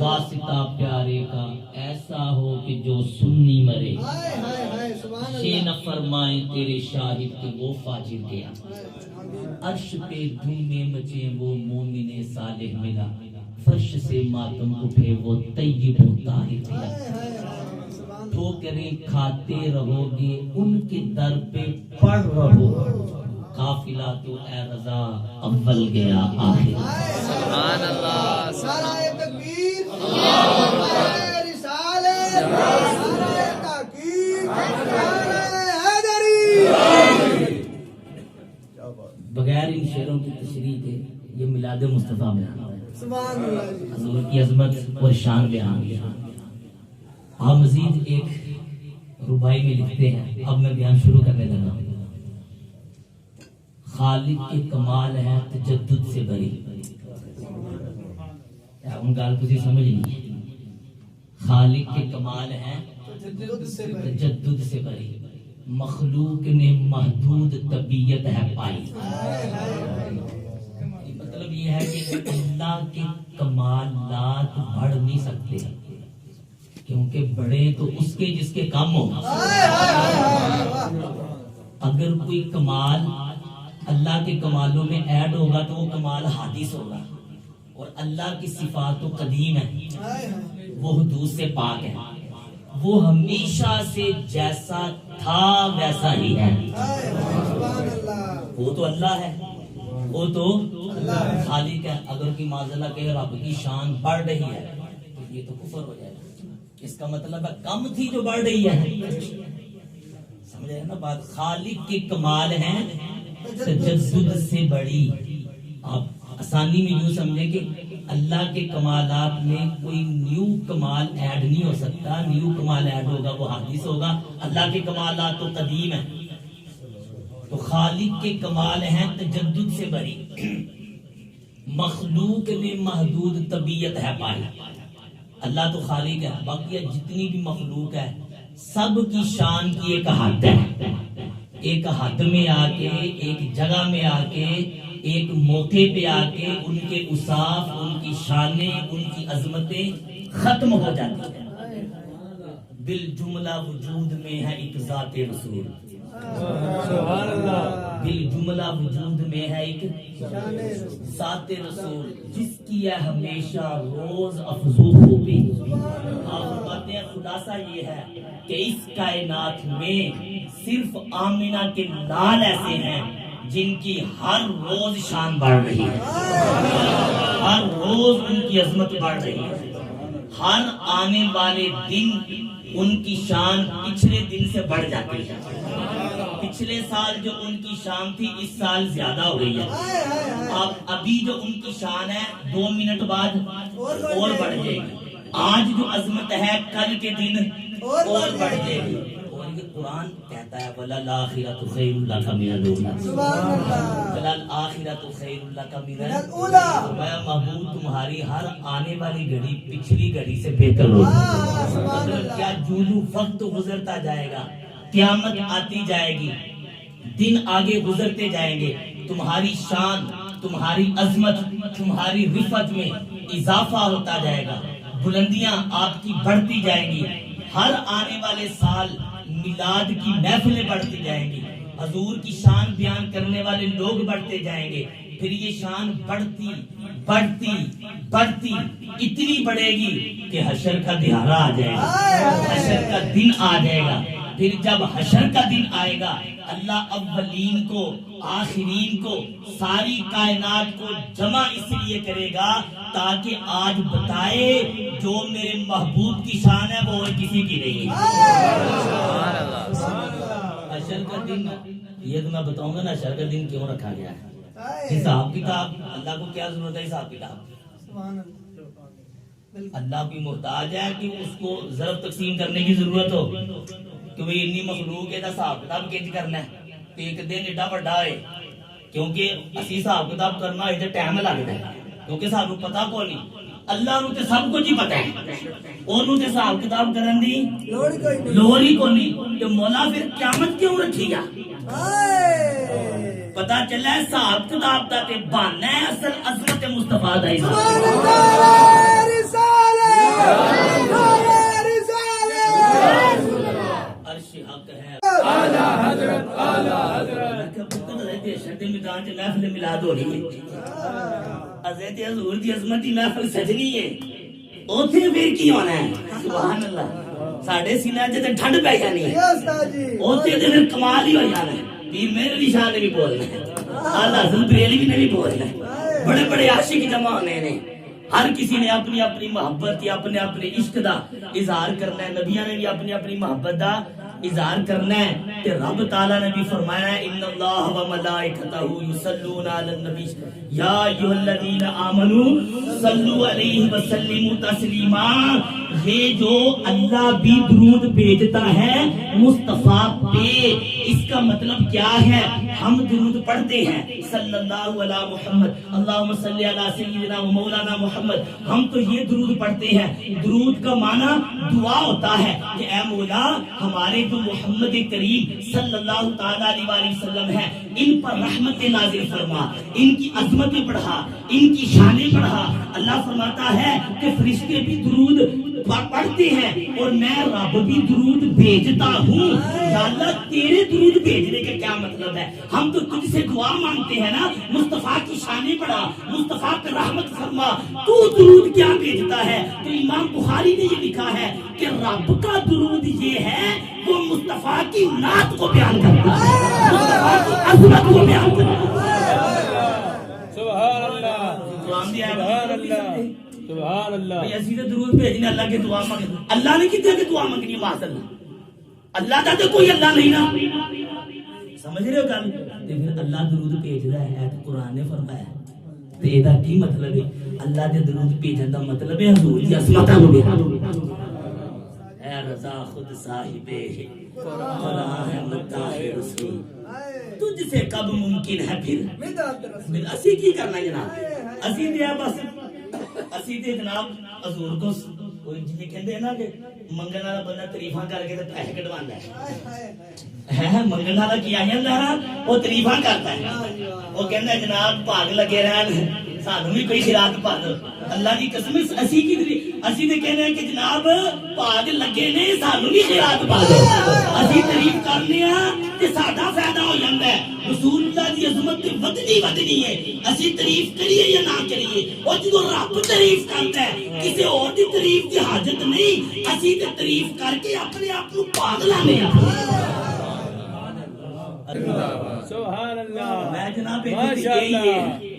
واسطہ پیارے کا ایسا ہو کہ جو سنی مرے، یہ نہ فرمائیں تیرے شاہد کہ وہ فاجر گیا۔ عرش پہ دھومے مچے وہ مومن صالح ملا، فرش سے ماتم اٹھے وہ طیب و طاہر ملا۔ ٹھوکریں کھاتے رہو گے ان کے در پہ پڑھ رہو، قافلہ تو اے رضا اول گیا آخر۔ سبحان اللہ، نعرہ تکبیر، نعرہ رسالت، نعرہ تحقیق، نعرہ حیدری۔ بغیر ان شعروں کی تشریح کے یہ میلاد مصطفیٰ میں سبحان اللہ جی۔ حضور کی عظمت اور شان بیان ہے۔ آپ مزید ایک ربائی میں لکھتے ہیں، اب میں بیان شروع کرنے لگا۔ خالق کے کمال ہے تجدد سے بری، ان گال کسی سمجھ نہیں۔ خالق کے کمال ہے تجدد سے بری، مخلوق نے محدود طبیعت ہے پائی۔ مطلب یہ ہے کہ اللہ کے کمالات بڑھ نہیں سکتے، کیونکہ بڑے تو اس کے جس کے کم ہو۔ اگر کوئی کمال اللہ کے کمالوں میں ایڈ ہوگا تو وہ کمال حادث ہوگا، اور اللہ کی صفات تو قدیم ہے، وہ حدوث سے پاک ہے، وہ ہمیشہ سے جیسا تھا ویسا ہی ہے۔ وہ تو اللہ ہے، وہ تو خالق ہے۔ اگر کوئی معذلہ کہ رب کی شان بڑھ رہی ہے تو یہ تو کفر ہو جائے گا، اس کا مطلب ہے کم تھی جو بڑھ رہی ہے۔ سمجھے نا بات؟ خالق کے کمال ہیں تجدد سے بڑی۔ آپ آسانی میں یوں سمجھیں کہ اللہ کے کمالات میں کوئی نیو کمال ایڈ نہیں ہو سکتا، نیو کمال ایڈ ہوگا وہ حادث ہوگا، اللہ کے کمالات تو قدیم ہیں۔ تو خالق کے کمال ہیں تجدد سے بری، مخلوق نے محدود طبیعت ہے پائی۔ اللہ تو خالق ہے، باقی جتنی بھی مخلوق ہے سب کی شان کی ایک حد ہے، ایک حد میں آ کے، ایک جگہ میں آ کے، ایک موقع پہ آ کے ان کے اوصاف، ان کی شانیں، ان کی عظمتیں ختم ہو جاتی ہیں۔ بالجملہ وجود میں ہے ایک ذات رسول، بالجملہ وجود میں ہے ایک ذات رسول، جس کی ہے ہمیشہ روز افزو خوبی۔ آپ فرماتے ہیں خلاصہ یہ ہے کہ اس کائنات میں صرف آمنہ کے لال ایسے ہیں جن کی ہر روز شان بڑھ رہی ہے، ہر روز ان کی عظمت بڑھ رہی ہے، ہر آنے والے دن ان کی شان پچھلے دن سے بڑھ جاتی ہے۔ پچھلے سال جو ان کی شان تھی اس سال زیادہ ہو گئی ہے۔ اب ابھی جو ان کی شان ہے 2 منٹ بعد اور بڑھ جائے گی، آج جو عظمت ہے کل کے دن اور بڑھ جائے گی۔ اور یہ قرآن کہتا ہے وَلَلْآخِرَةُ خَيْرٌ لَكَ مِنَ الْأُولَىٰ، وَلَلْآخِرَةُ خَيْرٌ لَكَ مِنَ الْأُولَىٰ۔ میں محبوب تمہاری ہر آنے والی گھڑی پچھلی گھڑی سے بہتر ہوگی۔ مطلب کیا جولو وقت گزرتا جائے گا، قیامت آتی جائے گی، دن آگے گزرتے جائیں گے، تمہاری شان، تمہاری عظمت، تمہاری رفعت میں اضافہ ہوتا جائے گا، بلندیاں آپ کی بڑھتی جائیں گی۔ ہر آنے والے سال میلاد کی محفلیں بڑھتی جائیں گی، حضور کی شان بیان کرنے والے لوگ بڑھتے جائیں گے، پھر یہ شان بڑھتی بڑھتی بڑھتی اتنی بڑھے گی کہ حشر کا دہارا آ جائے گا، حشر کا دن آ جائے گا۔ پھر جب حشر کا دن آئے گا اللہ اولین کو آخرین کو ساری کائنات کو جمع اس لیے کرے گا تاکہ آج بتائے جو میرے محبوب کی شان ہے وہ اور کسی کی نہیں ہے۔ حشر کا دن یہ تو میں بتاؤں گا نا، حشر کا دن کیوں رکھا گیا ہے۔ حساب کتاب اللہ کو کیا ضرورت ہے؟ حساب کتاب اللہ کی محتاج ہے کہ اس کو ضرب تقسیم کرنے کی ضرورت ہو کہ وہ اتنی مخلوق ہے حساب کتاب کنج کرنا ہے تو ایک دن ایڈا بڑا ہے، کیونکہ اسی حساب کتاب کرنا ہے تو ٹائم لگتا ہے، کیونکہ سانو پتا کو نہیں، اللہ نو تے سب کچھ ہی پتا ہے، اونوں تے حساب کتاب کرن دی لوڑ ہی کو نہیں۔ تو مولا پھر قیامت کیوں رکھی گا؟ پتا چلا ہے حساب کتاب دا تے بہانہ ہے، اصل عظمت مصطفیٰ دا ہی۔ کے میدان سے محفل میلاد ہو رہی ہے حضرت حضور دی عظمت دی محفل سجنی ہے اوتھے پھر کی ہونا ہے سبحان اللہ ساڈے سینے تے ٹھنڈ پی جانی ہے اوتھے تے پھر کمال ہی ہو جانا ہے پیر میرے علی شاہ نے بھی بولنا ہے اعلی حضرت بریلوی نے بھی بولنا ہے بڑے بڑے عاشق جمع ہونے نے ہر کسی نے اپنی اپنی محبت یا اپنے اپنے عشق دا اظہار کرنا ہے نبیوں نے بھی اپنی اپنی محبت دا اظہار کرنا ہے تے رب تعالی نے بھی فرمایا ہے ان اللہ و ملائکتہ یصلون علی النبی یا ایھا الذین آمنوا صلو علیہ وسلموا تسلیما یہ جو اللہ بھی درود بھیجتا ہے مصطفیٰ پہ اس کا مطلب کیا ہے ہم درود پڑھتے ہیں صلی اللہ علی محمد اللہم صلی علی سیدنا و مولانا محمد ہم تو یہ درود پڑھتے ہیں درود کا معنی دعا ہوتا ہے کہ اے مولا ہمارے جو محمد کریم صلی اللہ تعالی علیہ وسلم ہے ان پر رحمت نازل فرما ان کی عظمتیں بڑھا ان کی شانیں بڑھا اللہ فرماتا ہے کہ فرشتے بھی درود پڑھتے ہیں اور میں رب بھی درود بھیجتا ہوں یا اللہ تیرے درود بھیجنے کا کیا مطلب ہے ہم تو تجھ سے دعا مانگتے ہیں نا مصطفیٰ کی شانیں بڑھا مصطفیٰ پہ رحمت فرما تو درود کیا بھیجتا ہے تو امام بخاری نے یہ لکھا ہے کہ رب کا درود یہ ہے وہ مصطفیٰ کی نعت کو بیان کرتا ہے مصطفیٰ کی عظمت کو بیان کرتا ہے سبحان اللہ سبحان اللہ سبحان اللہ بھئی اسی تو درود بھیجنے اللہ کے دعا مانگے اللہ نے کتنے کہ دعا مانگنی ہے معاذ اللہ دا تو کوئی اللہ نہیں نا سمجھ رہے ہو گل تے پھر اللہ درود بھیج رہا ہے تو قرآن نے فرمایا تے ایدا کی مطلب ہے اللہ دے درود بھیجن دا مطلب ہے حضور دی عظمتاں نو بیان اے رضا خود صاحب قرآن ہے مداح رسول تجھ سے کب ممکن ہے پھر اسی کی کرنا جناب اسی دیا بس اسی تے جناب حضور کو کوئی جی کہندے ہیں نا کہ منگن والا بندہ تعریفاں کر کے تے پیسے کٹواندا ہے منگن والا کی آیا نا وہ تعریفاں کرتا ہے وہ کہندا ہے جناب بھاگ لگے رہن سانوں بھی کوئی خیرات پا دو اللہ کی قسم اسی تے کہنے ہیں کہ جناب بھاگ لگے نے سانوں بھی خیرات پا دو اسی تعریف کرنے ہاں تے ساڈا فائدہ ہو جاندا ہے رسول اللہ دی عظمت تے ودنی ہے اسی تعریف کریے یا نہ کریے اور جدوں رب تعریف کرتا ہے کسی اور دی تعریف دی حاجت نہیں اسی تے تعریف کر کے اپنے آپ کو پاگ لانے سبحان اللہ میں جناب ماشاءاللہ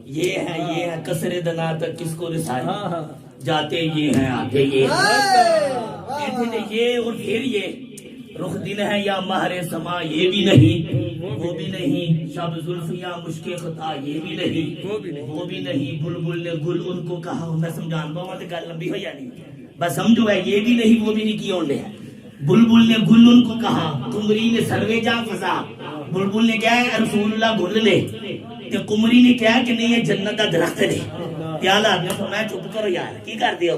یہ ہے کسر دنا تک کس کو رسائی جاتے یہ ہیں آتے یہ یہ اور پھر یہ رخ دن ہے یا مہر سما یہ بھی نہیں وہ بھی نہیں شب زلف یا مشک خطا یہ بھی نہیں وہ بھی نہیں بلبل نے گل ان کو کہا میں سمجھان پاؤں تو گل لمبی ہو جانی بس سمجھو ہے یہ بھی نہیں وہ بھی نہیں کیا انہیں بلبل نے گل ان کو کہا قمری نے سروے جا فضا بلبل نے کہا ہے رسول اللہ گل نے کہ قمری نے کہا کہ نہیں یہ جنت کا درخت ہے پیالہ آپ نے فرمایا چپ کرو یار کی کر دیا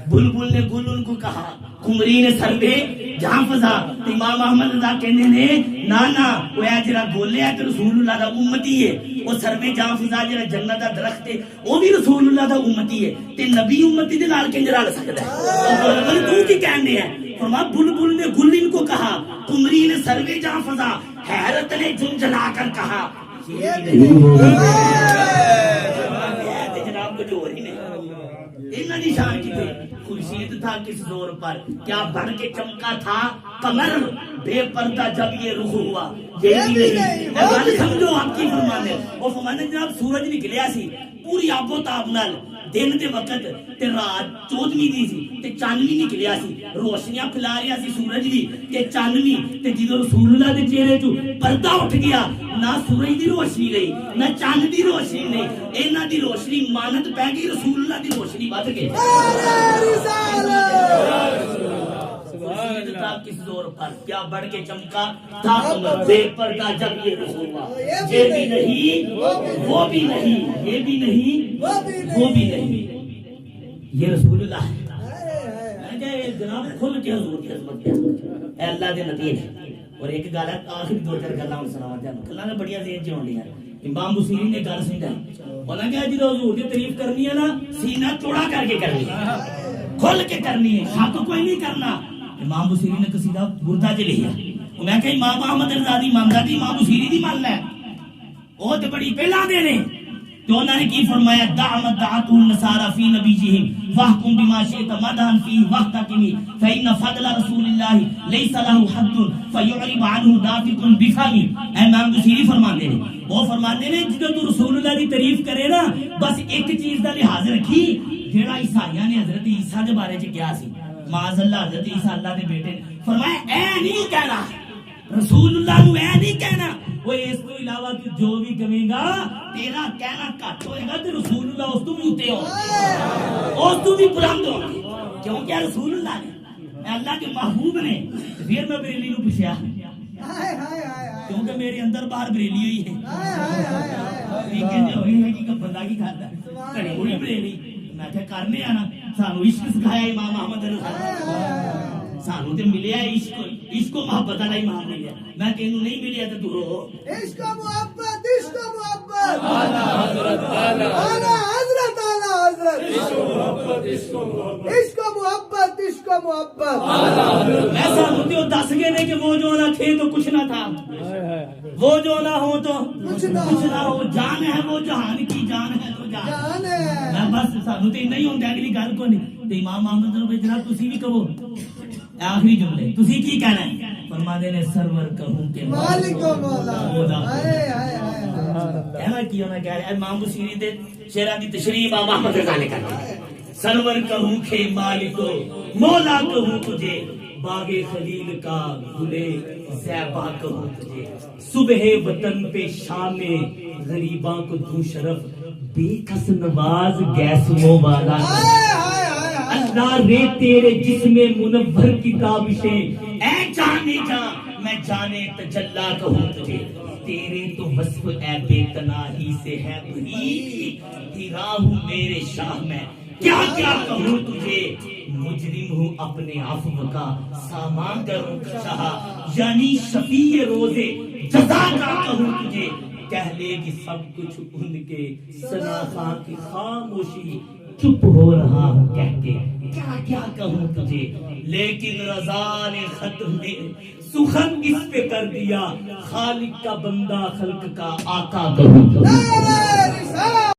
بلبل نے گل ان کو کہا قمری نے سروے جہاں فضا امام احمد رضا کہنے نے نانا وہ ہے جرا گولے ہے تو رسول اللہ دا امتی ہے وہ سروے جہاں فضا جرا جنت دا درخت ہے وہ بھی رسول اللہ دا امتی ہے تے نبی امتی دے نال کنج رل سکدا ہے اور تو کی کہنے ہیں فرمایا بلبل نے گل ان کو کہا قمری نے سروے جہاں فضا حیرت نے جھنجھلا کر کہا جناب کو جو ہی نہیں انہاں دی شان کی خورشید تھا کس زور پر کیا بڑھ کے چمکا تھا قمر بے پردہ جب یہ رخ ہوا یہ بھی نہیں بات سمجھو آپ کی فرمانے وہ فرمانے جناب سورج نکلیا سی پوری آب و تاب نال دن دے وقت تے رات 14ویں دی سی تے چاندنی نکلیا سی روشنیاں پھیلا رہیا سی سورج دی تے چاندنی تے جدوں رسول اللہ دے چہرے تو پردہ اٹھ گیا نہ سورج دی روشنی رہی نہ چاند دی روشنی نہیں انہاں دی روشنی مانت پہ گئی رسول اللہ دی روشنی ود گئی کس زور پر کیا بڑھ کے چمکا تھا بے پردہ جب یہ رخ ہوا یہ بھی نہیں وہ بھی نہیں یہ بھی نہیں وہ بھی نہیں یہ رسول اللہ ہے میں کہ جناب کھل کے حضور کی عظمت کیا اے اللہ دے نبی نے اور ایک گل ہے آخری دو چار گلاں سناواں تے اللہ نے بڑیاں ذہن چ ہونی ہے امام بصیری نے گل سمجھائی انہاں کہا جے حضور دی تعریف کرنی ہے نا سینہ چوڑا کر کے کرنی ہے کھل کے کرنی ہے شک کوئی نہیں کرنا امام بصیری نے قصیدہ بردہ چ لکھیا میں کہ امام احمد رضا دی ماندا دی امام بصیری دی مان لے وہ تو بڑی پہلا دے رہے تو انہوں نے کی فرمایا دعمت دعاتہ النصارى فی نبیہم وحکم بما شئت مدحا فی وحتکمی فإن فضل رسول اللہ لیس له حد فیعرب عنہ دافق بفمی. امام بصیری فرماندے نے وہ فرماندے نے جدو تو رسول اللہ دی تعریف کرے نا بس ایک چیز دا لحاظ رکھی جیڑا عیسائیاں نے حضرت عیسیٰ دے بارے چ کیا سی معاذ اللہ حضرت عیسیٰ اللہ دے بیٹے فرمایا اے نہیں کہنا رسول اللہ نو اے نہیں کہنا وہ اس کو علاوہ کہ جو بھی کہیں گا تیرا کہنا کٹ ہوئے گا تو رسول اللہ اس تو بھی اتے ہو اس تو بھی بلند ہو کیونکہ رسول اللہ نے اللہ کے محبوب نے پھر میں بریلی نو پوچھا کیونکہ میرے اندر باہر بریلی ہوئی ہے لیکن جو ہوئی ہے کہ بندہ کی کھاتا ہے کڑے ہوئی بریلی میں کہ کرنے آنا سانو عشق سکھایا امام احمد رضا سانو تے ملیا عشق و محبت والا امام ملیا میں تینوں نہیں ملیا تے تو رو عشق و محبت اعلی حضرت اعلی حضرت اعلی حضرت عشق و محبت عشق و محبت میں سانو تے دس گئے نے کہ وہ جو نہ تھے تو کچھ نہ تھا وہ جو نہ ہو تو کچھ نہ ہو جان ہے وہ جہان کی جان ہے تو جان ہے میں بس سانو تے نہیں ہوندا اگلی گل کو نہیں تے امام احمد نے جناب تسی بھی کہو آخری جملے تسی کی کہنا ہے فرماتے نے سرور کہوں کہ مالک و مولا کہنا کیا میں کہہ رہا امام بصیری دے شعراں دی تشریح امام احمد رضا نے کرنی سرور کہوں کہ مالک و مولا کہوں تجھے باغ خلیل کا گلے زیبا کہوں تجھے صبح وطن پہ شام غریباں کو دوں شرف بے کس نواز گیسموں والا اللہ رے تیرے جسم منور کی تابشیں اے جانے جا میں جانے تجلا کہوں تجھے تیرے تو وصف اے بے تناہی سے ہے تیرا ہوں میرے شاہ میں کیا کیا کہوں تجھے مجرم ہوں اپنے عفو کا سامان کروں شاہ یعنی شفیع روزے جزا کا کہوں تجھے کہہ لے کہ سب کچھ ان کے ثنا خواہ کی خاموشی چپ ہو رہا ہوں کہہ کے کیا کیا کہوں تجھے لیکن رضا نے ختم نے سخن اس پہ کر دیا خالق کا بندہ خلق کا آقا کہوں تجھے